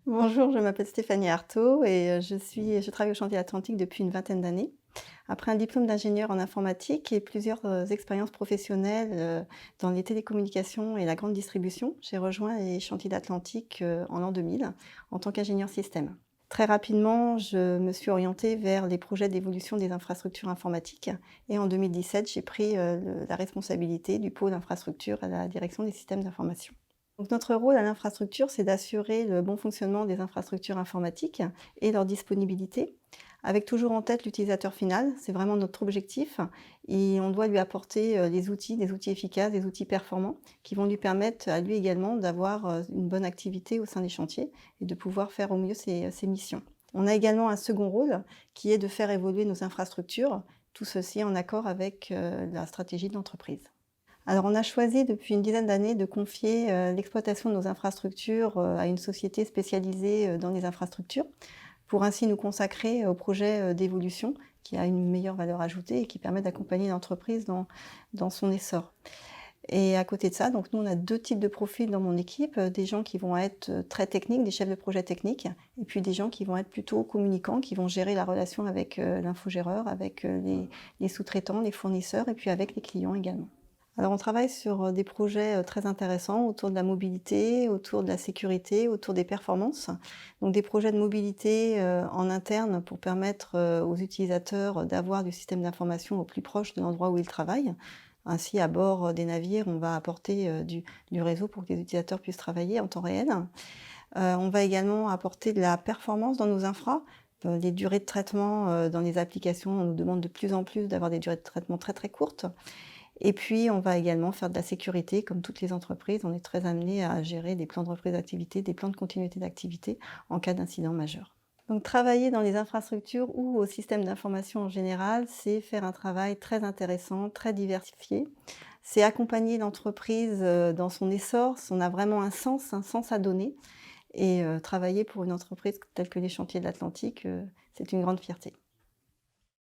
Bonjour, je m'appelle Stéphanie Artaud et je travaille au chantier Atlantique depuis une vingtaine d'années. Après un diplôme d'ingénieur en informatique et plusieurs expériences professionnelles dans les télécommunications et la grande distribution, j'ai rejoint les chantiers d'Atlantique en l'an 2000 en tant qu'ingénieur système. Très rapidement, je me suis orientée vers les projets d'évolution des infrastructures informatiques et en 2017, j'ai pris la responsabilité du pôle infrastructure à la direction des systèmes d'information. Donc notre rôle à l'infrastructure, c'est d'assurer le bon fonctionnement des infrastructures informatiques et leur disponibilité, avec toujours en tête l'utilisateur final. C'est vraiment notre objectif et on doit lui apporter des outils efficaces, des outils performants qui vont lui permettre à lui également d'avoir une bonne activité au sein des chantiers et de pouvoir faire au mieux ses missions. On a également un second rôle qui est de faire évoluer nos infrastructures, tout ceci en accord avec la stratégie de l'entreprise. Alors, on a choisi depuis une dizaine d'années de confier, l'exploitation de nos infrastructures, à une société spécialisée, dans les infrastructures, pour ainsi nous consacrer au projet, d'évolution qui a une meilleure valeur ajoutée et qui permet d'accompagner l'entreprise dans son essor. Et à côté de ça, donc nous, on a 2 types de profils dans mon équipe, des gens qui vont être, très techniques, des chefs de projet techniques et puis des gens qui vont être plutôt communicants, qui vont gérer la relation avec, l'infogéreur, avec, les sous-traitants, les fournisseurs et puis avec les clients également. Alors on travaille sur, des projets, très intéressants autour de la mobilité, autour de la sécurité, autour des performances. Donc des projets de mobilité, en interne pour permettre, aux utilisateurs d'avoir du système d'information au plus proche de l'endroit où ils travaillent. Ainsi, à bord, des navires, on va apporter, du réseau pour que les utilisateurs puissent travailler en temps réel. On va également apporter de la performance dans nos infras. Les durées de traitement, dans les applications, on nous demande de plus en plus d'avoir des durées de traitement très, très courtes. Et puis, on va également faire de la sécurité. Comme toutes les entreprises, on est très amené à gérer des plans de reprise d'activité, des plans de continuité d'activité en cas d'incident majeur. Donc travailler dans les infrastructures ou au système d'information en général, c'est faire un travail très intéressant, très diversifié. C'est accompagner l'entreprise, dans son essor. On a vraiment un sens à donner et travailler pour une entreprise telle que les Chantiers de l'Atlantique, c'est une grande fierté.